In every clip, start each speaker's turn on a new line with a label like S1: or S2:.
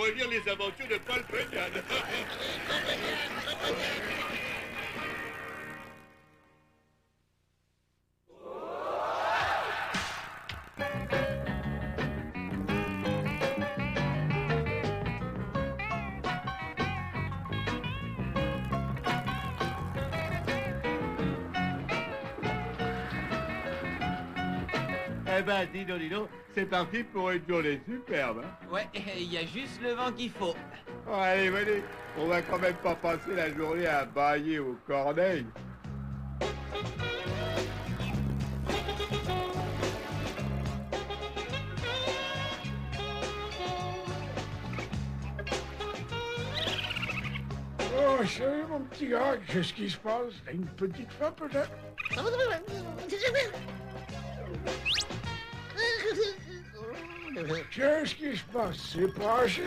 S1: relire les aventures de Paul Bunyan. Eh ben, dis donc, c'est parti pour une journée superbe. Hein.
S2: Ouais, il y a juste le vent qu'il faut.
S1: Oh, allez, venez, on va quand même pas passer la journée à bailler aux corneilles.
S3: Oh, salut mon petit gars, qu'est-ce qui se passe? T'as une petite faim peut-être? Qu'est-ce qui se passe? C'est pas assez.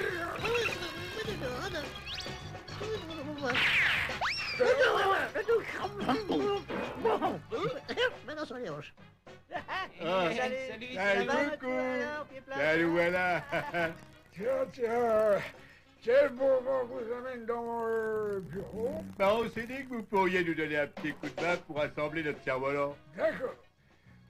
S4: Maintenant sur les roches.
S2: Salut,
S1: Salut, coucou. Salut, voilà.
S3: Tiens, quel beau vent vous amène dans mon bureau?
S1: Bah, on s'est dit que vous pourriez nous donner un petit coup de main pour assembler notre cerf-volant.
S3: D'accord.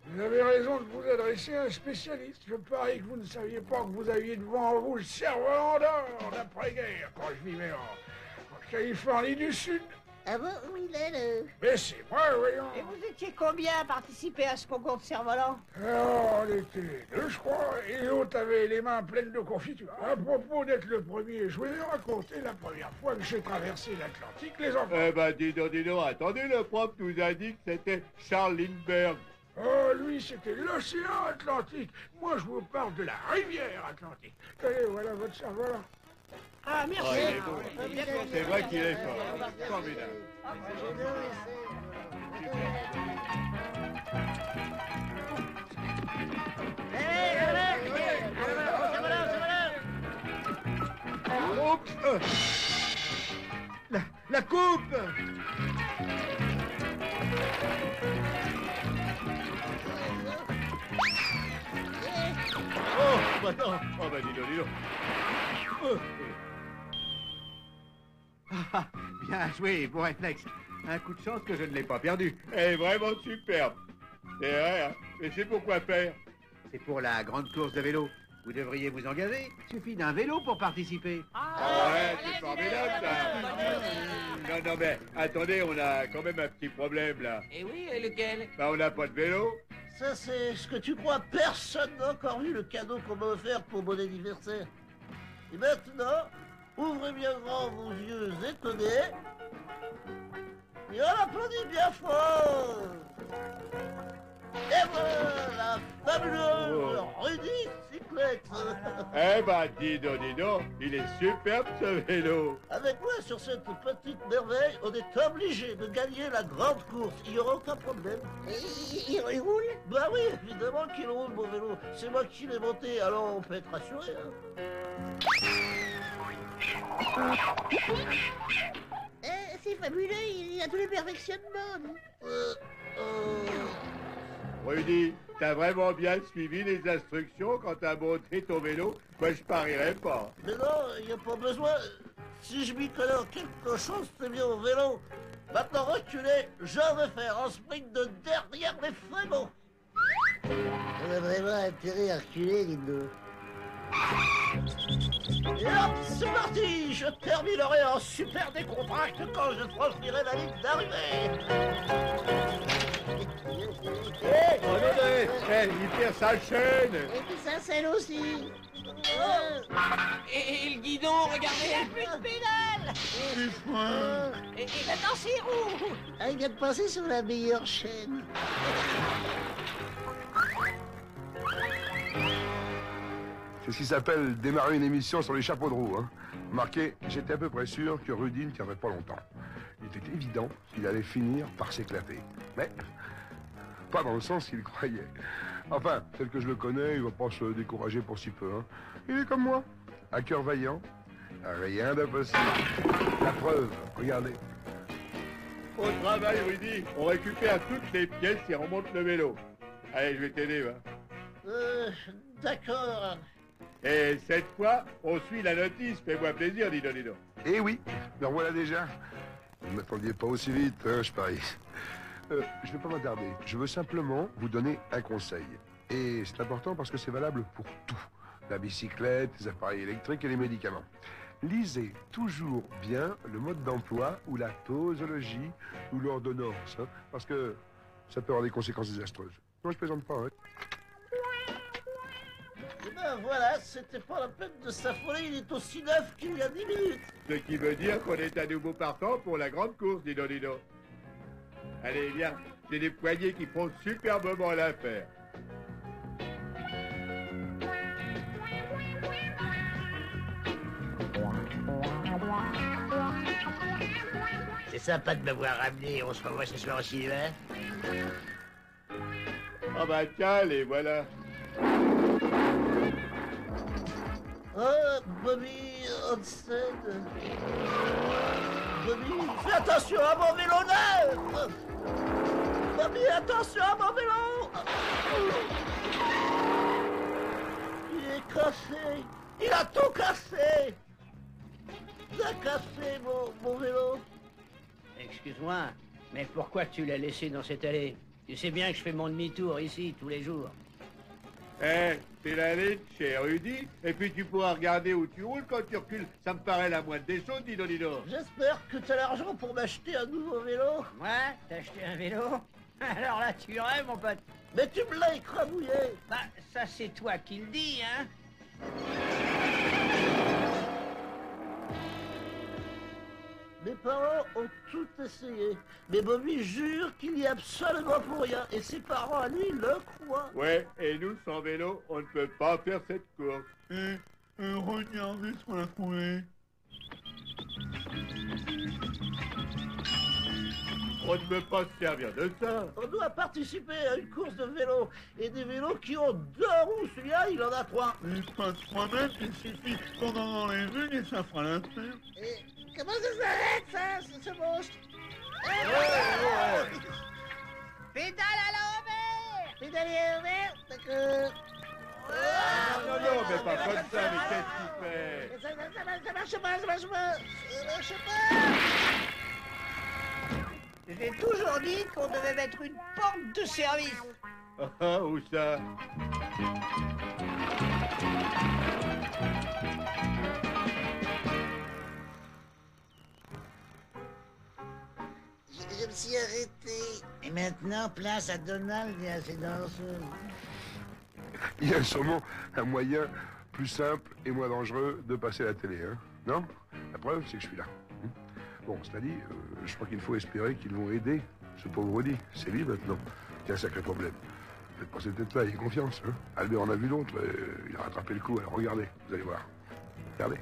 S3: Vous avez raison de vous adresser à un spécialiste. Je parie que vous ne saviez pas que vous aviez devant vous le cerf-volant d'or d'après-guerre, quand je vivais en Californie du Sud.
S4: Ah bon, où il est le...
S3: Mais c'est moi, voyons.
S5: Et vous étiez combien à participer à ce concours de cerf-volant?
S3: Alors, on était deux, je crois, et l'autre avait les mains pleines de confiture. À propos d'être le premier, je vais raconter la première fois que j'ai traversé l'Atlantique, les enfants.
S1: Eh ben, dis donc, attendez, le prof nous a dit que c'était Charles Lindbergh.
S3: Oh, lui, c'était l'océan Atlantique. Moi, je vous parle de la rivière Atlantique. Allez, voilà votre cerf-volant.
S5: Ah, merci.
S1: Oh, il est beau. C'est vrai qu'il est fort. Formidable.
S6: La coupe!
S1: Oh, bah non. Oh, bah dis donc.
S6: Ah, bien joué, bon réflexe. Un coup de chance que je ne l'ai pas perdu.
S1: Elle est vraiment superbe. C'est vrai, hein. Mais c'est pourquoi faire?
S6: C'est pour la grande course de vélo. Vous devriez vous engager. Il suffit d'un vélo pour participer.
S1: Ah ouais, c'est formidable, ça. Non, mais attendez, on a quand même un petit problème, là.
S2: Et oui, et lequel?
S1: Bah, on n'a pas de vélo.
S4: Ça, c'est ce que tu crois. Personne n'a encore vu le cadeau qu'on m'a offert pour mon anniversaire. Et maintenant, ouvrez bien grand vos yeux étonnés. Et on applaudit bien fort. Et voilà, la fabuleuse Rudy Cyclette.
S1: Eh ben, dis donc, il est superbe, ce vélo.
S4: Avec moi, sur cette petite merveille, on est obligé de gagner la grande course. Il n'y aura aucun problème. Il roule? Bah oui, évidemment qu'il roule, mon vélo. C'est moi qui l'ai monté, alors on peut être rassuré. C'est fabuleux, il a tous les perfectionnements.
S1: Rudy, t'as vraiment bien suivi les instructions quand t'as monté ton vélo? Moi, je parierais pas.
S4: Mais non, il n'y a pas besoin. Si je m'y connais en quelque chose, c'est bien au vélo. Maintenant, reculez, je vais faire un sprint de derrière les frémots. On a vraiment intérêt à reculer, Lindo. Et hop, c'est parti. Je terminerai en super décontracte quand je franchirai la ligne d'arrivée.
S1: Oh non, il perd sa chaîne.
S4: Et puis ça, c'est aussi.
S2: Et le guidon, regardez!
S5: Il n'y a plus de pédale!
S1: Du foin.
S5: Et maintenant, c'est roux!
S4: Ah, il vient de passer sur la meilleure chaîne.
S7: C'est ce qui s'appelle démarrer une émission sur les chapeaux de roue. Hein. Marqué, j'étais à peu près sûr que Rudy ne tiendrait pas longtemps. Il était évident qu'il allait finir par s'éclater. Mais pas dans le sens qu'il croyait. Enfin, tel que je le connais, il va pas se décourager pour si peu. Hein. Il est comme moi, à cœur vaillant, rien d'impossible. La preuve, regardez.
S1: Au travail, Rudy. On récupère toutes les pièces et remonte le vélo. Allez, je vais t'aider, va.
S4: D'accord.
S1: Et cette fois, on suit la notice. Fais-moi plaisir, dis donc.
S7: Eh oui, me revoilà déjà. Vous ne m'attendiez pas aussi vite, hein, je parie. Je ne vais pas m'attarder. Je veux simplement vous donner un conseil. Et c'est important parce que c'est valable pour tout. La bicyclette, les appareils électriques et les médicaments. Lisez toujours bien le mode d'emploi ou la posologie ou l'ordonnance, hein, parce que ça peut avoir des conséquences désastreuses. Non, je plaisante pas, hein.
S4: Eh ben voilà, c'était pas la peine de s'affoler, il est aussi neuf qu'il y a 10 minutes.
S1: Ce qui veut dire qu'on est à nouveau partant pour la grande course, dis donc. Allez, viens, j'ai des poignées qui font superbement l'affaire.
S8: C'est sympa de m'avoir ramené, on se revoit ce soir aussi, hein?
S1: Ah bah tiens, les voilà.
S4: Oh, Bobby Hansen. Bobby, fais attention à mon vélo neuf. Bobby, attention à mon vélo. Il est cassé. Il a tout cassé. Il a cassé mon vélo.
S8: Excuse-moi, mais pourquoi tu l'as laissé dans cette allée? Tu sais bien que je fais mon demi-tour ici tous les jours.
S1: Eh, c'est l'allée de chez Rudy, et puis tu pourras regarder où tu roules quand tu recules. Ça me paraît la moindre des choses, dis donc.
S4: J'espère que t'as l'argent pour m'acheter un nouveau vélo.
S8: Ouais, t'as acheté un vélo? Alors là, tu rêves, mon pote.
S4: Mais tu me l'as écrabouillé.
S8: Bah, ça c'est toi qui le dis, hein?
S4: Mes parents ont tout essayé. Mais Bobby jure qu'il y a absolument pour rien. Et ses parents, à lui, le croient.
S1: Ouais, et nous, sans vélo, on ne peut pas faire cette course. Regardez ce qu'on a trouvé. On ne peut pas se servir de ça.
S4: On doit participer à une course de vélo. Et des vélos qui ont 2 roues. Celui-là, il en a 3.
S1: Mais pas de problème, il suffit qu'on en enlève une et ça fera l'affaire.
S4: Et comment ça s'arrête, ça, ce monstre?
S5: Pédale à l'envers.
S4: Pédalier ouvert, d'accord.
S1: Non, mais pas comme ça, mais qu'est-ce qu'il fait?
S4: Ça marche pas, ça marche pas. Ça marche pas.
S5: J'ai toujours dit qu'on devait mettre une porte de service.
S1: Ah, où ça?
S4: Je me suis arrêté. Et maintenant, place à Donald et à ses danseuses.
S7: Il y a sûrement un moyen plus simple et moins dangereux de passer à la télé, hein? Non? La preuve, c'est que je suis là. Bon, cela dit, je crois qu'il faut espérer qu'ils vont aider ce pauvre Rudy. C'est lui maintenant qui a un sacré problème. Faites pas cette tête-là, ayez confiance. Hein. Albert en a vu l'autre, il a rattrapé le coup. Alors regardez, vous allez voir. Regardez.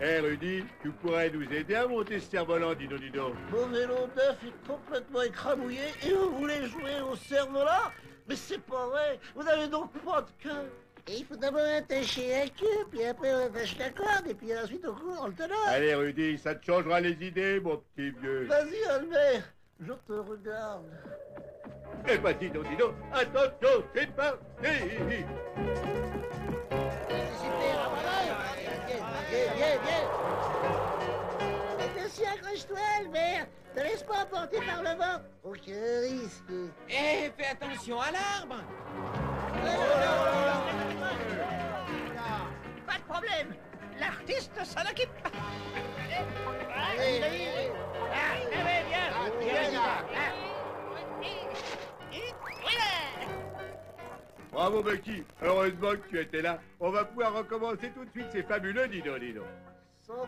S1: Eh Rudy, tu pourrais nous aider à monter ce cerf-volant, dis donc.
S4: Mon vélo neuf est complètement écrabouillé et vous voulez jouer au cerf-volant? Mais c'est pas vrai. Vous n'avez donc pas de queue. Et il faut d'abord attacher la queue, puis après on attache la corde, et puis ensuite on court en le tenant.
S1: Allez Rudy, ça te changera les idées, mon petit vieux.
S4: Vas-y Albert, je te regarde.
S1: Eh ben dis donc, attention, c'est parti.
S4: Viens. Attention, accroche-toi, Albert. Ne laisse pas emporter par le vent. Aucun risque.
S2: Eh, fais attention à l'arbre.
S5: Pas de problème. L'artiste s'en occupe.
S4: Allez.
S1: Bravo Bucky, heureusement que tu étais là. On va pouvoir recommencer tout de suite, c'est fabuleux, dis donc.
S4: Sans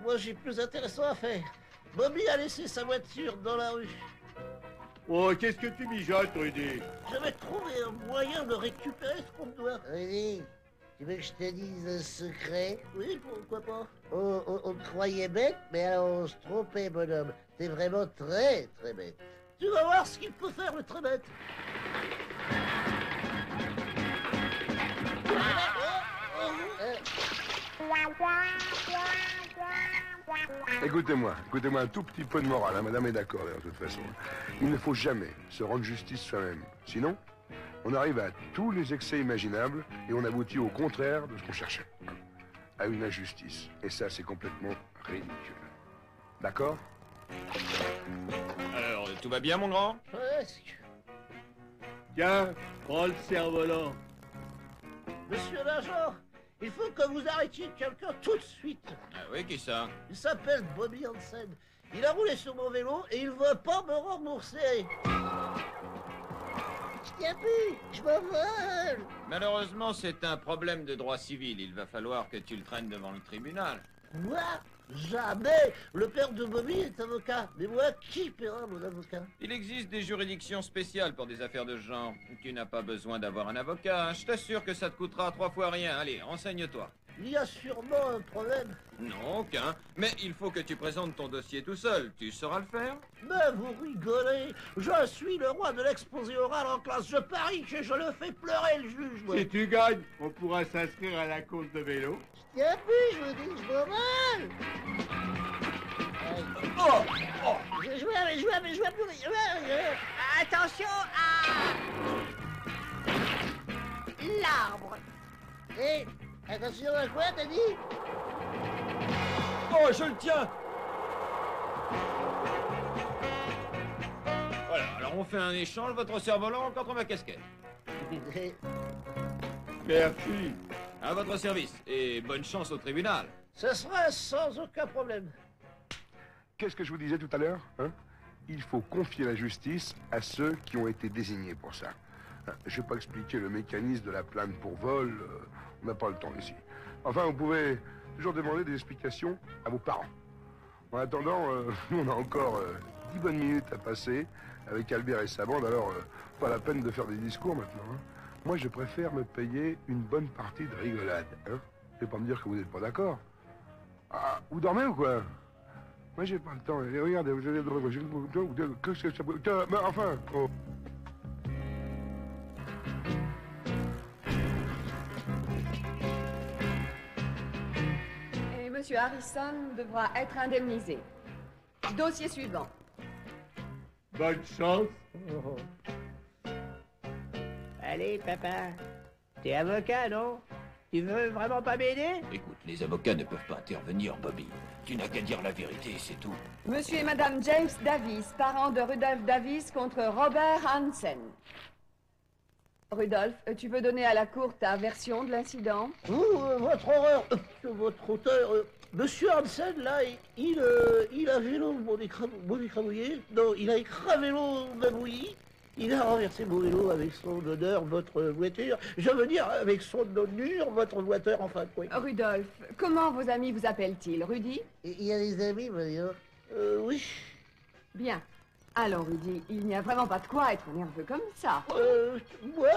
S4: moi j'ai plus intéressant à faire. Bobby a laissé sa voiture dans la rue.
S1: Oh, qu'est-ce que tu mijotes, Rudy?
S4: Je vais trouver un moyen de récupérer ce qu'on me doit. Rudy, tu veux que je te dise un secret? Oui, pourquoi pas? On te croyait bête, mais alors on se trompait, bonhomme. T'es vraiment très, très bête. Tu vas voir ce qu'il peut faire, le très bête.
S7: Écoutez-moi un tout petit peu de morale, hein, madame est d'accord de toute façon. Il ne faut jamais se rendre justice soi-même. Sinon, on arrive à tous les excès imaginables et on aboutit au contraire de ce qu'on cherchait. À une injustice. Et ça, c'est complètement ridicule. D'accord?
S9: Alors, tout va bien, mon grand?
S4: Presque.
S1: Tiens, prends le cerf-volant.
S4: Monsieur l'agent, il faut que vous arrêtiez quelqu'un tout de suite.
S9: Ah oui, qui ça?
S4: Il s'appelle Bobby Hansen. Il a roulé sur mon vélo et il veut pas me rembourser. Je tiens plus, je m'envole.
S9: Malheureusement, c'est un problème de droit civil. Il va falloir que tu le traînes devant le tribunal.
S4: Moi? Jamais. Le père de Bobby est avocat. Mais moi, qui paiera mon avocat?
S9: Il existe des juridictions spéciales pour des affaires de ce genre. Tu n'as pas besoin d'avoir un avocat. Je t'assure que ça te coûtera 3 fois rien. Allez, renseigne-toi.
S4: Il y a sûrement un problème.
S9: Non, aucun. Mais il faut que tu présentes ton dossier tout seul. Tu sauras le faire?
S4: Mais vous rigolez. Je suis le roi de l'exposé oral en classe. Je parie que je le fais pleurer, le juge. Moi.
S1: Si tu gagnes, on pourra s'inscrire à la course de vélo.
S4: Je tiens plus, je vous dis, je m'envole. Je vois plus.
S5: Attention à l'arbre.
S4: Hé, attention à quoi, t'as dit?
S9: Oh, je le tiens! Voilà, alors on fait un échange, votre cerf-volant contre ma casquette.
S1: Merci.
S9: À votre service, et bonne chance au tribunal.
S4: Ce sera sans aucun problème.
S7: Qu'est-ce que je vous disais tout à l'heure, hein? Il faut confier la justice à ceux qui ont été désignés pour ça. Je ne vais pas expliquer le mécanisme de la plainte pour vol, on n'a pas le temps ici. Enfin, vous pouvez toujours demander des explications à vos parents. En attendant, nous on a encore 10 bonnes minutes à passer avec Albert et sa bande, alors pas la peine de faire des discours maintenant. Hein. Moi, je préfère me payer une bonne partie de rigolade. Hein. Et pas me dire que vous n'êtes pas d'accord. Ah, vous dormez ou quoi? Moi, j'ai pas le temps. Et regardez, vous allez... Mais enfin... Oh.
S10: Et Monsieur Harrison devra être indemnisé. Dossier suivant.
S1: Bonne chance.
S8: Allez, papa. T'es avocat, non? Tu veux vraiment pas m'aider?
S9: Écoute, les avocats ne peuvent pas intervenir, Bobby. Tu n'as qu'à dire la vérité, c'est tout.
S10: Monsieur et Madame James Davis, parents de Rudolph Davis contre Robert Hansen. Rudolph, tu veux donner à la cour ta version de l'incident?
S4: Votre horreur, votre auteur, Monsieur Hansen, là, il a vélo mon écrabouillé. Non, il a écravé l'eau mabouillie. Il a renversé mon vélo avec son odeur, votre voiture. Je veux dire, avec son odeur, votre voiture, enfin, oui.
S10: Rudolph, comment vos amis vous appellent-ils? Rudy?
S4: Il y a des amis, d'ailleurs. Oui.
S10: Bien. Alors, Rudy, il n'y a vraiment pas de quoi être nerveux comme ça.
S4: Moi,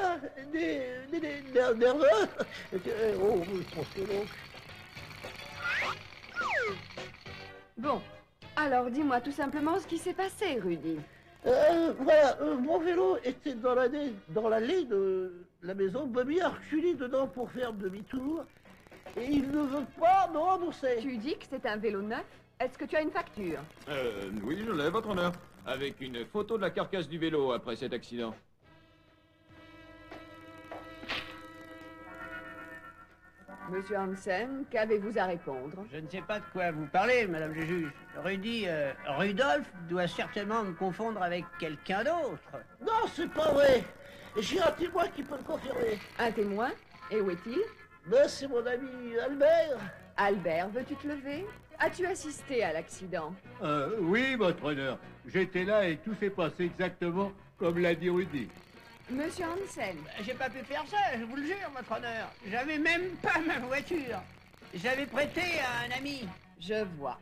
S4: nerveux. Oh, je pense que non.
S10: Bon. Alors, dis-moi tout simplement ce qui s'est passé, Rudy.
S4: Voilà, mon vélo était dans l'allée de la maison. Bobby a reculé dedans pour faire demi-tour. Et il ne veut pas me rembourser.
S10: Tu dis que c'est un vélo neuf? Est-ce que tu as une facture?
S9: Oui, je l'ai, votre honneur. Avec une photo de la carcasse du vélo après cet accident.
S10: Monsieur Hansen, qu'avez-vous à répondre?
S8: Je ne sais pas de quoi vous parlez, madame le juge. Rudolph doit certainement me confondre avec quelqu'un d'autre.
S4: Non, c'est pas vrai. J'ai un témoin qui peut le confirmer.
S10: Un témoin? Et où est-il?
S4: Ben, c'est mon ami Albert.
S10: Albert, veux-tu te lever? As-tu assisté à l'accident?
S1: Oui, votre honneur. J'étais là et tout s'est passé exactement comme l'a dit Rudy.
S10: Monsieur Hansen.
S8: J'ai pas pu faire ça, je vous le jure, votre honneur. J'avais même pas ma voiture. J'avais prêté à un ami.
S10: Je vois.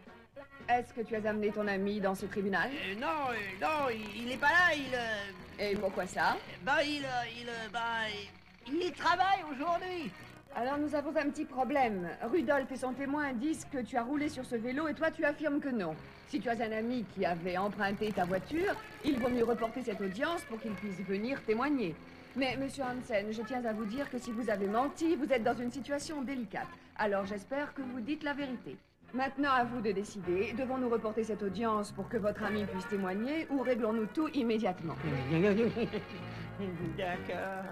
S10: Est-ce que tu as amené ton ami dans ce tribunal?
S8: Non, il n'est pas là,
S10: Et pourquoi ça?
S8: Il travaille aujourd'hui.
S10: Alors nous avons un petit problème. Rudolph et son témoin disent que tu as roulé sur ce vélo et toi tu affirmes que non. Si tu as un ami qui avait emprunté ta voiture, il vaut mieux reporter cette audience pour qu'il puisse venir témoigner. Mais, monsieur Hansen, je tiens à vous dire que si vous avez menti, vous êtes dans une situation délicate. Alors j'espère que vous dites la vérité. Maintenant, à vous de décider. Devons-nous reporter cette audience pour que votre ami puisse témoigner ou réglons-nous tout immédiatement?
S8: D'accord.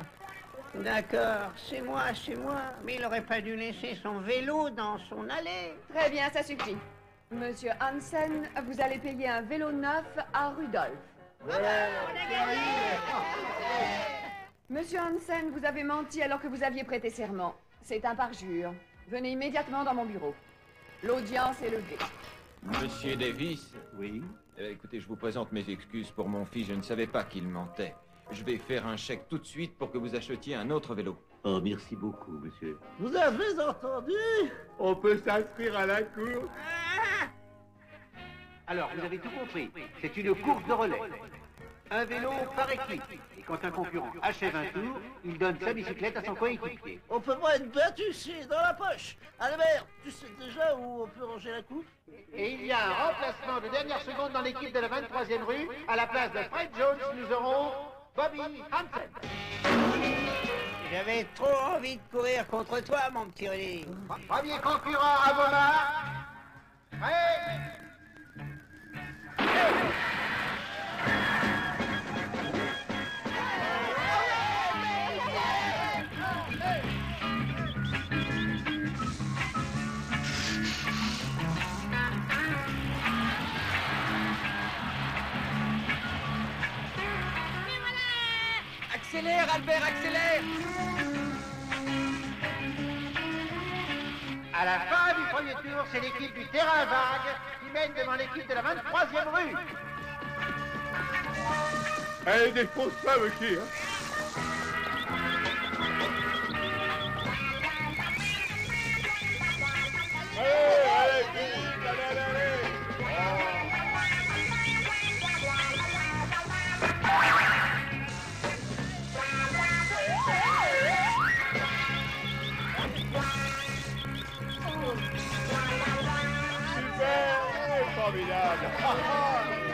S8: D'accord, c'est moi. Mais il aurait pas dû laisser son vélo dans son allée.
S10: Très bien, ça suffit. Monsieur Hansen, vous allez payer un vélo neuf à Rudolf. Monsieur Hansen, vous avez menti alors que vous aviez prêté serment. C'est un parjure. Venez immédiatement dans mon bureau. L'audience est levée.
S9: Monsieur Davis.
S6: Oui.
S9: Écoutez, je vous présente mes excuses pour mon fils. Je ne savais pas qu'il mentait. Je vais faire un chèque tout de suite pour que vous achetiez un autre vélo.
S6: Oh, merci beaucoup, monsieur.
S4: Vous avez entendu?
S1: On peut s'inscrire à la course.
S6: Alors, vous avez tout compris. C'est une course de relais. Un vélo par équipe. Et quand un concurrent achève un tour, il donne sa bicyclette à son coéquipier.
S4: On peut pas être battu, c'est dans la poche. Albert, tu sais déjà où on peut ranger la coupe?
S6: Et il y a un remplacement de dernière seconde dans l'équipe de la 23e rue. À la place de Fred Jones, nous aurons Bobby Hansen.
S8: J'avais trop envie de courir contre toi, mon petit Rudy.
S6: Premier concurrent à vos mains. Prêt?
S2: Accélère, Albert, accélère!
S6: À la fin du premier tour, c'est l'équipe du terrain vague qui mène devant l'équipe de la 23e rue.
S1: Allez, défonce ça, monsieur. Allez, vite, allez. Formidable.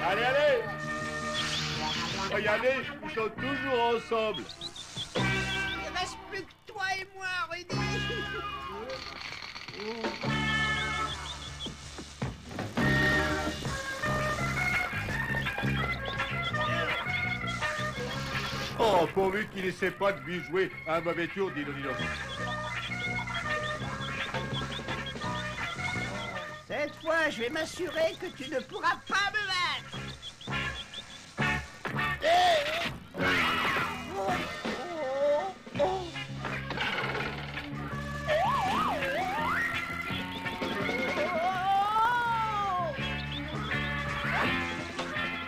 S1: Allez. Regardez, ils sont toujours ensemble.
S5: Il reste plus que toi et moi, Rudy.
S1: Oh, pourvu qu'il essaie pas de lui jouer un mauvais tour, dis-donc.
S5: Cette fois, je vais m'assurer que tu ne pourras pas me battre.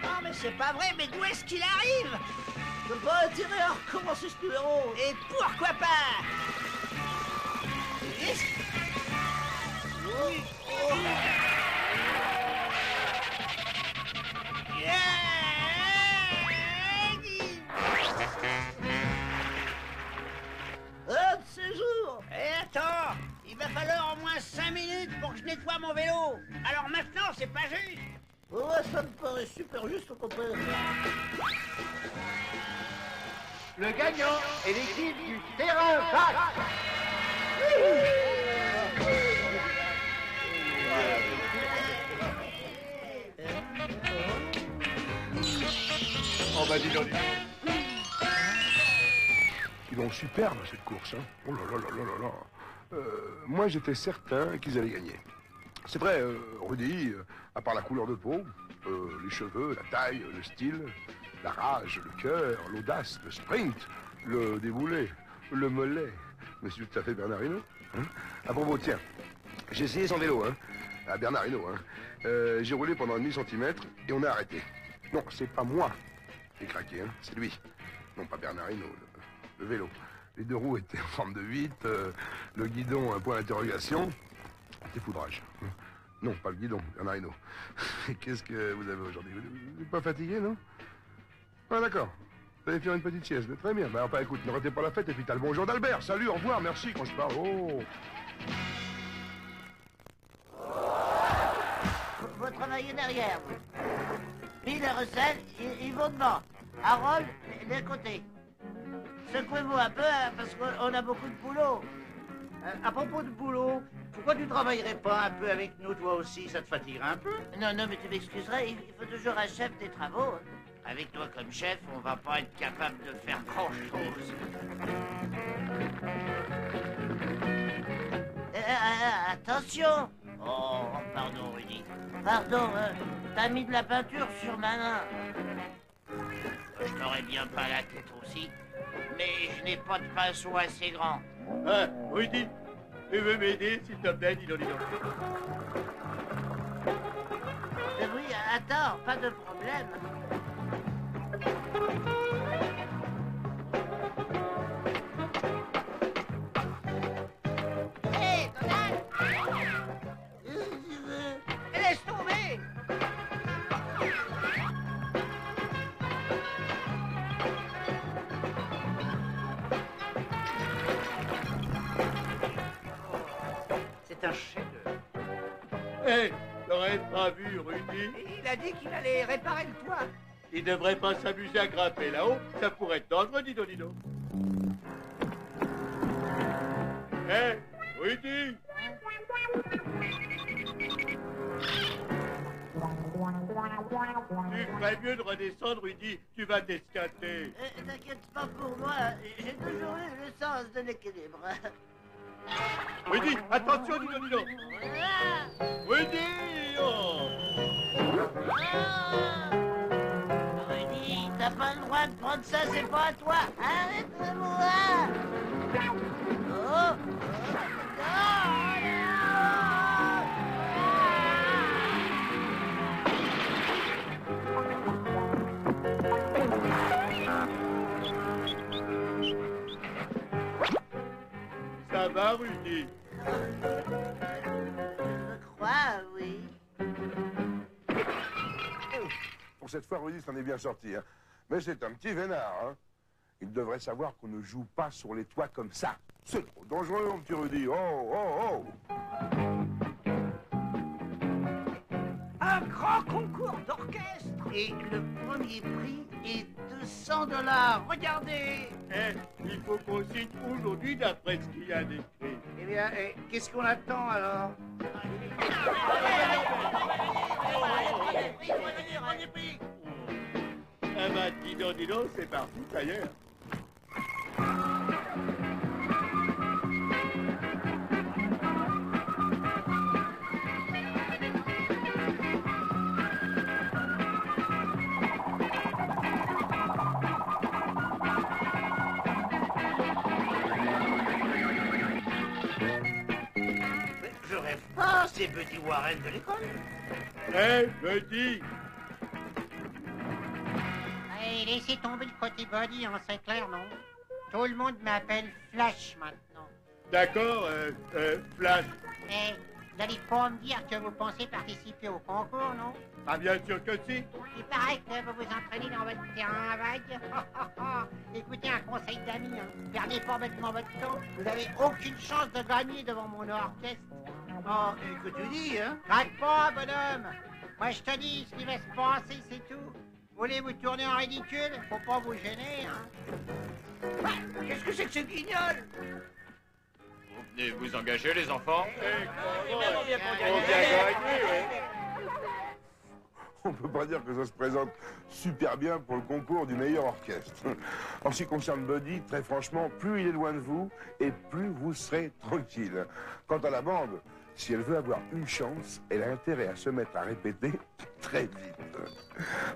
S5: Non, mais c'est pas vrai, mais d'où est-ce qu'il arrive?
S4: Je peux pas intérêt à recommencer ce numéro.
S5: Et pourquoi pas?
S4: Un de ces jours.
S5: Et attends, il va falloir au moins 5 minutes pour que je nettoie mon vélo. Alors maintenant, c'est pas juste.
S4: Ouais, ça me paraît super juste au contraire.
S6: Le gagnant est l'équipe du terrain vague.
S1: Oh, bah, dis donc.
S7: Ils vont superbe cette course, hein. Oh là là là là là là. Moi, j'étais certain qu'ils allaient gagner. C'est vrai, Rudy, à part la couleur de peau, les cheveux, la taille, le style, la rage, le cœur, l'audace, le sprint, le déboulé, le mollet. Mais c'est tout à fait Bernard Hinault. Hein. À propos, tiens, j'ai essayé son vélo, hein, à Bernard Hinault. Hein. J'ai roulé pendant 1/2 centimètre et on a arrêté. Non, c'est pas moi qui ai craqué, hein, c'est lui. Non, pas Bernard Hinault, le vélo. Les deux roues étaient en forme de 8, le guidon, un point d'interrogation. Défoudrage. Non, pas le guidon, Bernard Hinault. Qu'est-ce que vous avez aujourd'hui? Vous n'êtes pas fatigué, non? Ah, d'accord. Vous allez faire une petite sieste. Très bien. Bah, écoute, ne ratez pas la fête et puis t'as le bonjour d'Albert. Salut, au revoir, merci quand je parle. Oh!
S4: Vous travaillez derrière. Bill et Russell, ils vont devant. Harold, d'un côté. secouez-vous un peu, hein, parce qu'on a beaucoup de boulot.
S11: À propos de boulot, pourquoi tu travaillerais pas un peu avec nous, toi aussi? Ça te fatiguerait un peu?
S4: Non, non, mais tu m'excuseras, il faut toujours un chef des travaux. Avec toi comme chef, on va pas être capable de faire grand-chose. Attention! Oh, pardon, Rudy. Pardon, t'as mis de la peinture sur ma main. Je t'aurais bien peint la tête aussi, mais je n'ai pas de pinceau assez grand.
S1: Ah, Rudy, tu veux m'aider, s'il te plaît, dis donc.
S4: Oui, attends, pas de problème.
S5: Hé, Donald! Laisse tomber!
S11: C'est un chef-d'œuvre.
S1: Hé, t'aurais pas vu, Rudy?
S2: Il a dit qu'il allait réparer le toit.
S1: Il devrait pas s'amuser à grimper là-haut, ça pourrait être dangereux, dis donc. Hé, Rudy! Tu ferais mieux de redescendre, Rudy, tu vas t'escater.
S4: T'inquiète pas pour moi, j'ai toujours eu le sens de l'équilibre.
S1: Rudy, attention, dis donc. Rudy, oh.
S4: Rudy, t'as pas le droit de prendre ça, c'est pas à toi. Arrête-moi. Oh.
S1: Ça va, Rudy?
S4: Je crois, oui.
S7: Pour cette fois, Rudy s'en est bien sorti, hein. Mais c'est un petit vénard, hein. Il devrait savoir qu'on ne joue pas sur les toits comme ça. C'est trop dangereux, mon petit Rudy. Oh, oh, oh.
S2: Un grand concours d'orchestre.
S11: Et le premier prix est $200. Regardez!
S1: Eh, il faut qu'on signe aujourd'hui d'après ce qu'il y a d'écrit.
S11: Eh bien, qu'est-ce qu'on attend alors?
S1: Ah bah, dis donc, c'est parti, ailleurs.
S11: Je rêve pas, c'est Buddy Warren de l'école.
S1: Hé, Buddy!
S5: Allez, laissez tomber le côté body, hein, c'est clair, non? Tout le monde m'appelle Flash maintenant.
S1: D'accord, Flash.
S5: Eh, vous allez pas me dire que vous pensez participer au concours, non?
S1: Ah, bien sûr que si.
S5: Il paraît que vous vous entraînez dans votre terrain à vague. Écoutez, un conseil d'amis, hein. Perdez pas bêtement votre temps. Vous avez aucune chance de gagner devant mon orchestre.
S11: Oh, et que tu dis, hein?
S5: Craque pas, bonhomme. Moi, je te dis ce qui va se passer, c'est tout. Vous voulez vous tourner en ridicule? Faut pas vous gêner, hein.
S2: Qu'est-ce que c'est que ce guignol?
S9: Vous venez vous engager, les enfants?
S1: On vient gagner, ouais.
S7: On peut pas dire que ça se présente super bien pour le concours du meilleur orchestre. En ce qui concerne Buddy, très franchement, plus il est loin de vous, et plus vous serez tranquille. Quant à la bande, si elle veut avoir une chance, elle a intérêt à se mettre à répéter très vite.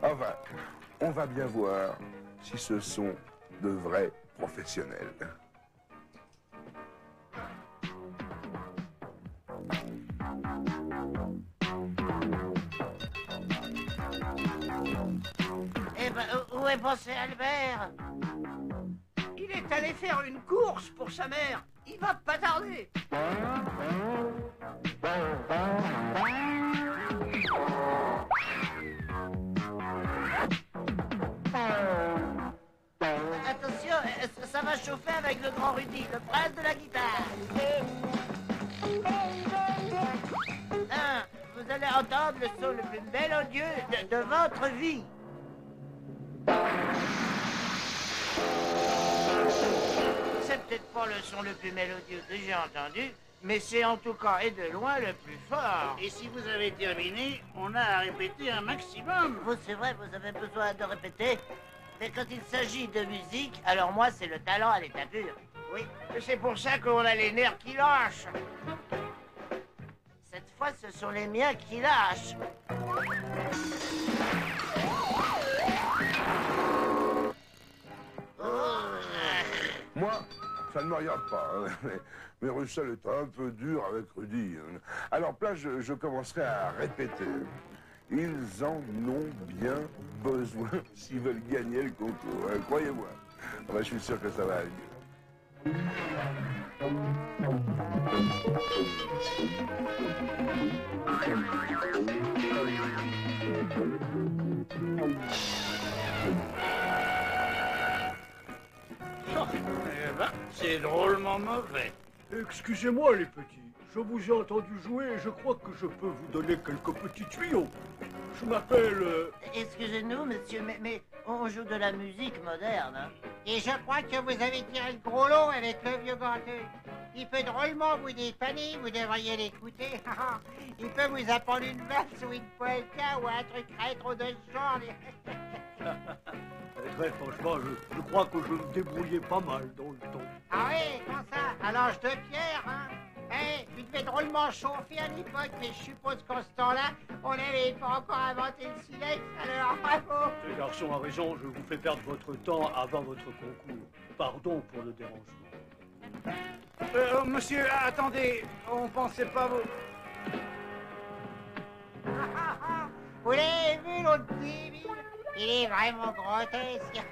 S7: Enfin, on va bien voir si ce sont de vrais professionnels.
S4: Eh ben, où est passé Albert?
S2: Il est allé faire une course pour sa mère. Il va pas tarder.
S4: Attention, ça va chauffer avec le grand Rudy, le prince de la guitare. Vous allez entendre le son le plus mélodieux de votre vie.
S11: pas le son le plus mélodieux que j'ai entendu, mais c'est en tout cas et de loin le plus fort.
S4: Et si vous avez terminé, on a à répéter un maximum.
S11: Vous, c'est vrai, vous avez besoin de répéter. Mais quand il s'agit de musique, alors moi, c'est le talent à l'état pur. Oui, c'est pour ça qu'on a les nerfs qui lâchent. Cette fois, ce sont les miens qui lâchent.
S7: Moi, ça ne me regarde pas, hein. Mais Russell est un peu dur avec Rudy. Alors là, je commencerai à répéter. Ils en ont bien besoin s'ils veulent gagner le concours, hein, croyez-moi. Je suis sûr que ça va aller mieux.
S4: Eh ben, c'est drôlement mauvais.
S3: Excusez-moi, les petits. Je vous ai entendu jouer et je crois que je peux vous donner quelques petits tuyaux. Je m'appelle...
S11: Excusez-nous, monsieur, mais on joue de la musique moderne, hein.
S5: Et je crois que vous avez tiré le gros lot avec le vieux gâteux. Il peut drôlement vous dépanner, vous devriez l'écouter. Il peut vous apprendre une valse ou une polka ou un truc rétro de ce genre.
S3: Très franchement, je crois que je me débrouillais pas mal dans le temps.
S5: Ah oui, comment ça? À l'âge de pierre, hein? Eh, tu devais drôlement chauffer à l'époque, mais je suppose qu'en ce temps-là, on n'avait pas encore inventé le silex, alors bravo!
S3: Ce garçon a raison, je vous fais perdre votre temps avant votre concours. Pardon pour le dérangement.
S4: Monsieur, attendez, on pensait pas vous...
S5: Vous l'avez vu, l'autre débile? Il est vraiment grotesque.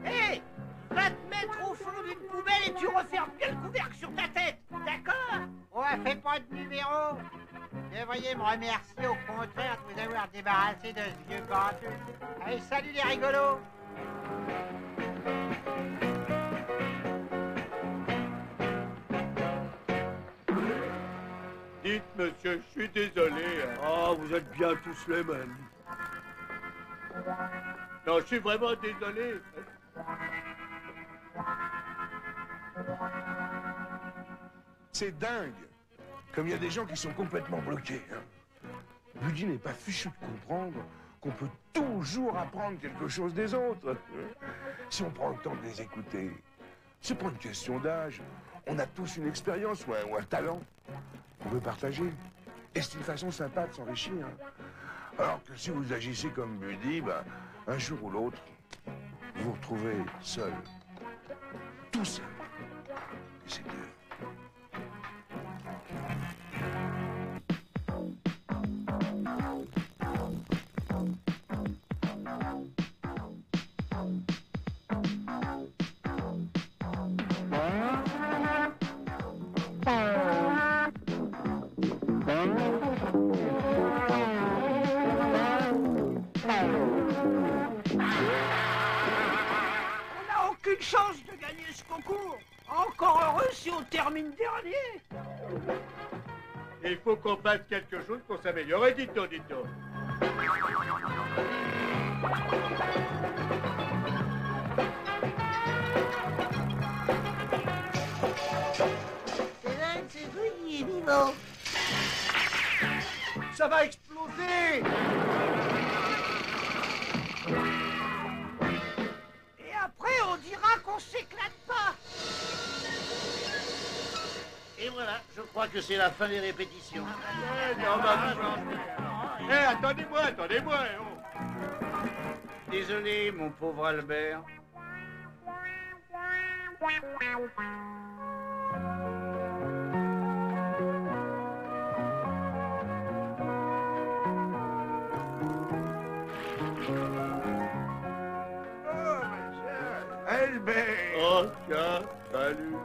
S2: Hé, va te mettre au fond d'une poubelle et tu refermes bien le couvercle sur ta tête, d'accord?
S5: Ouais, fais pas de numéro. Vous devriez me remercier au contraire de vous avoir débarrassé de ce vieux gâteux. Allez, salut les rigolos.
S1: Dites, monsieur, je suis désolé. Hein.
S3: Ah, vous êtes bien tous les mêmes.
S1: Non, je suis vraiment désolé.
S7: C'est dingue. Comme il y a des gens qui sont complètement bloqués. Hein. Buddy n'est pas fichu de comprendre qu'on peut toujours apprendre quelque chose des autres. Si on prend le temps de les écouter, c'est pas une question d'âge. On a tous une expérience ou un talent qu'on veut partager. Et c'est une façon sympa de s'enrichir. Hein. Alors que si vous agissez comme Buddy, ben, un jour ou l'autre, vous vous retrouvez seul. Tout seul. C'est dur.
S2: Aucune chance de gagner ce concours. Encore heureux si on termine dernier.
S1: Il faut qu'on fasse quelque chose pour s'améliorer, dites-donc, dites-donc.
S11: C'est dingue, c'est vrai, il est vivant.
S2: Ça va exploser. Et après, on dira qu'on s'éclate pas.
S4: Et voilà, je crois que c'est la fin des répétitions.
S1: Attendez-moi, attendez-moi. Oh.
S4: Désolé, mon pauvre Albert.
S1: Albert. Oh, tiens, salut.